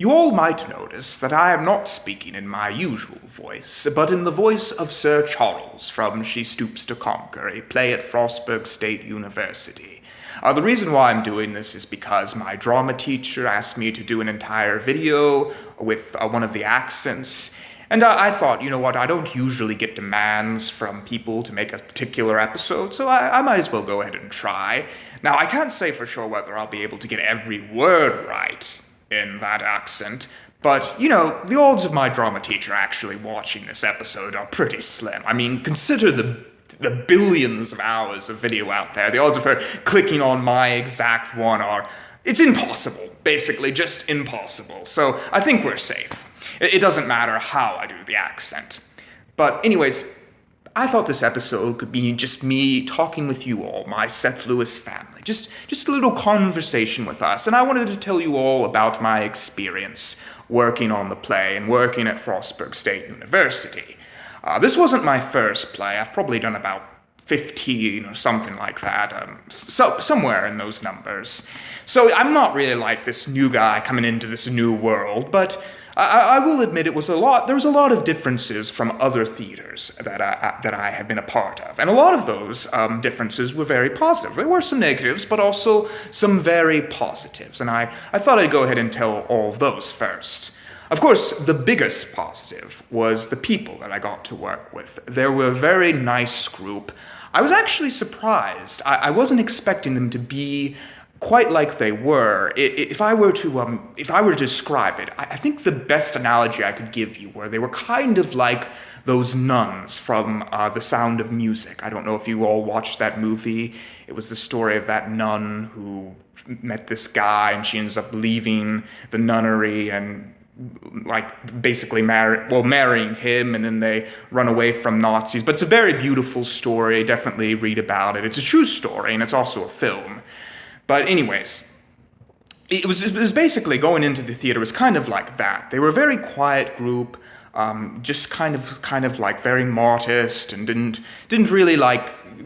You all might notice that I am not speaking in my usual voice, but in the voice of Sir Charles from She Stoops to Conquer, a play at Frostburg State University. The reason why I'm doing this is because my drama teacher asked me to do an entire video with one of the accents, and I thought, you know what, I don't usually get demands from people to make a particular episode, so I might as well go ahead and try. Now, I can't say for sure whether I'll be able to get every word right in that accent, but, you know, the odds of my drama teacher actually watching this episode are pretty slim. I mean, consider the billions of hours of video out there. The odds of her clicking on my exact one it's impossible, basically, just impossible. So I think we're safe. It doesn't matter how I do the accent. But anyways, I thought this episode could be just me talking with you all, my Seth Lewis family. Just a little conversation with us. And I wanted to tell you all about my experience working on the play and working at Frostburg State University. This wasn't my first play. I've probably done about 15 or something like that, somewhere in those numbers. So I'm not really like this new guy coming into this new world, but I will admit there was a lot of differences from other theaters that I have been a part of. And a lot of those differences were very positive. There were some negatives, but also some very positives. And I thought I'd go ahead and tell all of those first. Of course, the biggest positive was the people that I got to work with. They were a very nice group. I was actually surprised. I wasn't expecting them to be quite like they were. If I were to describe it, I think the best analogy I could give you were they were kind of like those nuns from The Sound of Music. I don't know if you all watched that movie. It was the story of that nun who met this guy, and she ends up leaving the nunnery and basically marrying him, and then they run away from Nazis. But it's a very beautiful story. Definitely read about it. It's a true story, and it's also a film. But anyways, it was basically going into the theater was kind of like that. They were a very quiet group, just kind of like very modest, and didn't really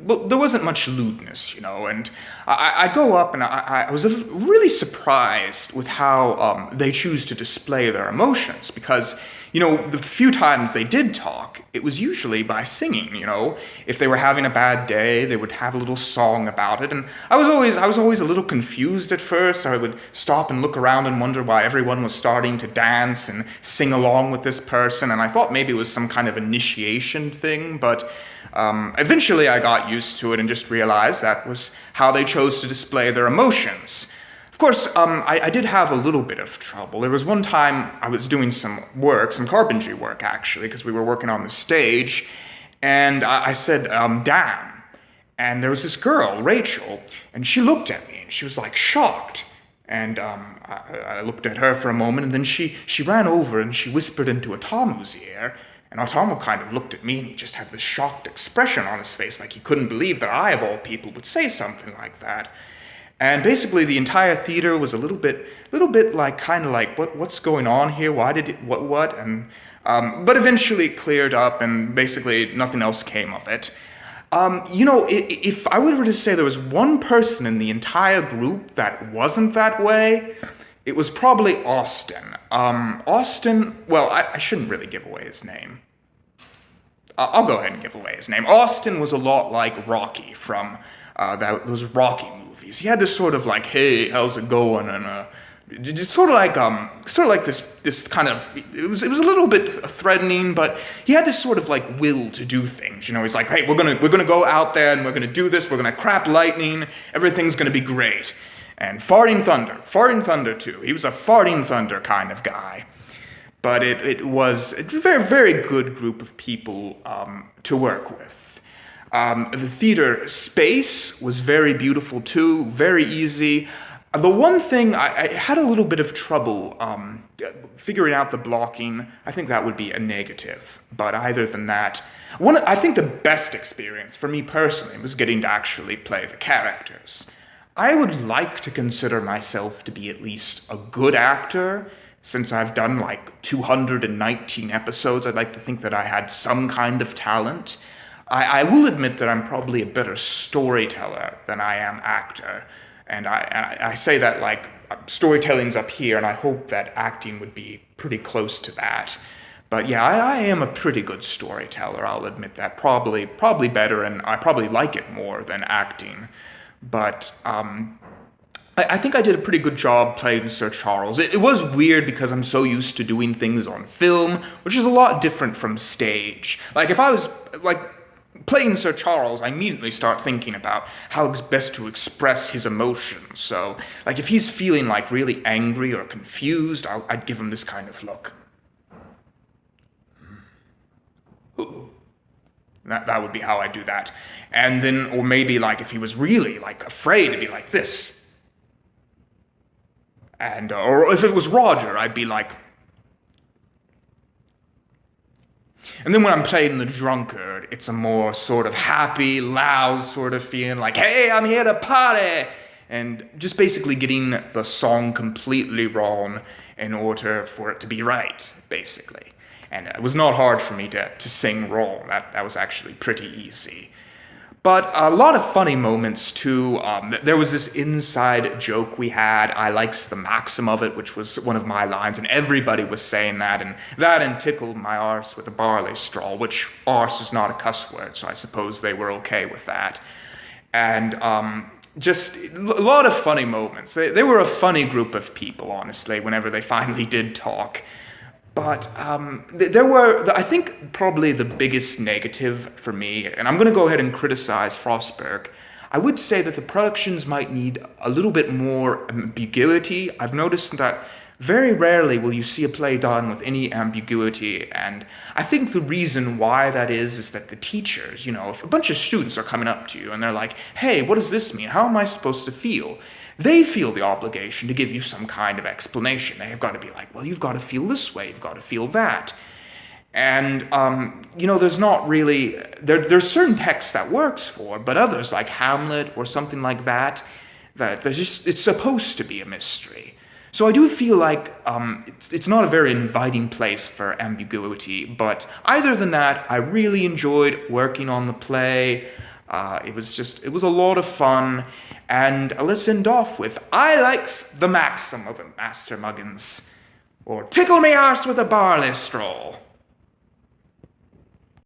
well, there wasn't much lewdness, you know. And I go up, and I was really surprised with how they choose to display their emotions, because, you know, the few times they did talk, it was usually by singing, you know. If they were having a bad day, they would have a little song about it, and I was always a little confused at first. I would stop and look around and wonder why everyone was starting to dance and sing along with this person, and I thought maybe it was some kind of initiation thing, but eventually I got used to it and just realized that was how they chose to display their emotions. Of course, I did have a little bit of trouble. There was one time I was doing some carpentry work actually, because we were working on the stage, and I said, damn. And there was this girl, Rachel, and she looked at me, and she was like shocked. And I looked at her for a moment, and then she ran over and she whispered into Atamu's ear. And Atamu kind of looked at me, and he just had this shocked expression on his face, like he couldn't believe that I, of all people, would say something like that. And basically, the entire theater was a little bit like, kind of like, what's going on here? Why did it, what? And, but eventually it cleared up, and basically nothing else came of it. You know, if I were to say there was one person in the entire group that wasn't that way, it was probably Austin. Austin, well, I shouldn't really give away his name. I'll go ahead and give away his name. Austin was a lot like Rocky from those Rocky movies. He had this sort of like, hey, how's it going? And just sort of like this kind of, it was a little bit threatening, but he had this sort of like will to do things. You know, he's like, hey, we're gonna go out there and we're gonna do this. We're gonna crap lightning. Everything's gonna be great. And farting thunder too. He was a farting thunder kind of guy. But it was a very, very good group of people to work with. The theater space was very beautiful too, very easy. The one thing, I had a little bit of trouble figuring out the blocking. I think that would be a negative. But other than that, I think the best experience for me personally was getting to actually play the characters. I would like to consider myself to be at least a good actor. Since I've done like 219 episodes, I'd like to think that I had some kind of talent. I will admit that I'm probably a better storyteller than I am actor. And I say that like storytelling's up here, and I hope that acting would be pretty close to that. But yeah, I am a pretty good storyteller, I'll admit that. Probably better, and I probably like it more than acting. But I think I did a pretty good job playing Sir Charles. It was weird because I'm so used to doing things on film, which is a lot different from stage. Like, if I was, like, playing Sir Charles, I immediately start thinking about how it's best to express his emotions. So, like, if he's feeling, like, really angry or confused, I'd give him this kind of look. That would be how I do that. And then, or maybe, like, if he was really, like, afraid, it'd be like this. And, or if it was Roger, I'd be like... And then when I'm playing the drunkard, it's a more sort of happy, loud sort of feeling, like, hey, I'm here to party! And just basically getting the song completely wrong in order for it to be right, basically. And it was not hard for me to sing wrong. That was actually pretty easy. But a lot of funny moments, too. There was this inside joke we had. I likes the maxim of it, which was one of my lines, and everybody was saying that, and tickled my arse with a barley straw, which arse is not a cuss word, so I suppose they were okay with that. And just a lot of funny moments. They were a funny group of people, honestly, whenever they finally did talk. But there were, I think, probably the biggest negative for me, and I'm going to go ahead and criticize Frostburg. I would say that the productions might need a little bit more ambiguity. I've noticed that very rarely will you see a play done with any ambiguity, and I think the reason why that is that the teachers, if a bunch of students are coming up to you and they're like, hey, what does this mean? How am I supposed to feel? They feel the obligation to give you some kind of explanation. They have got to be like, well, you've got to feel this way, you've got to feel that. And, there's not really, there's certain texts that works for, but others, like Hamlet or something like that, it's supposed to be a mystery. So I do feel like it's not a very inviting place for ambiguity, but either than that, I really enjoyed working on the play. It was a lot of fun, and let's end off with, I likes the maxim of it, Master Muggins, or tickle me arse with a barley straw.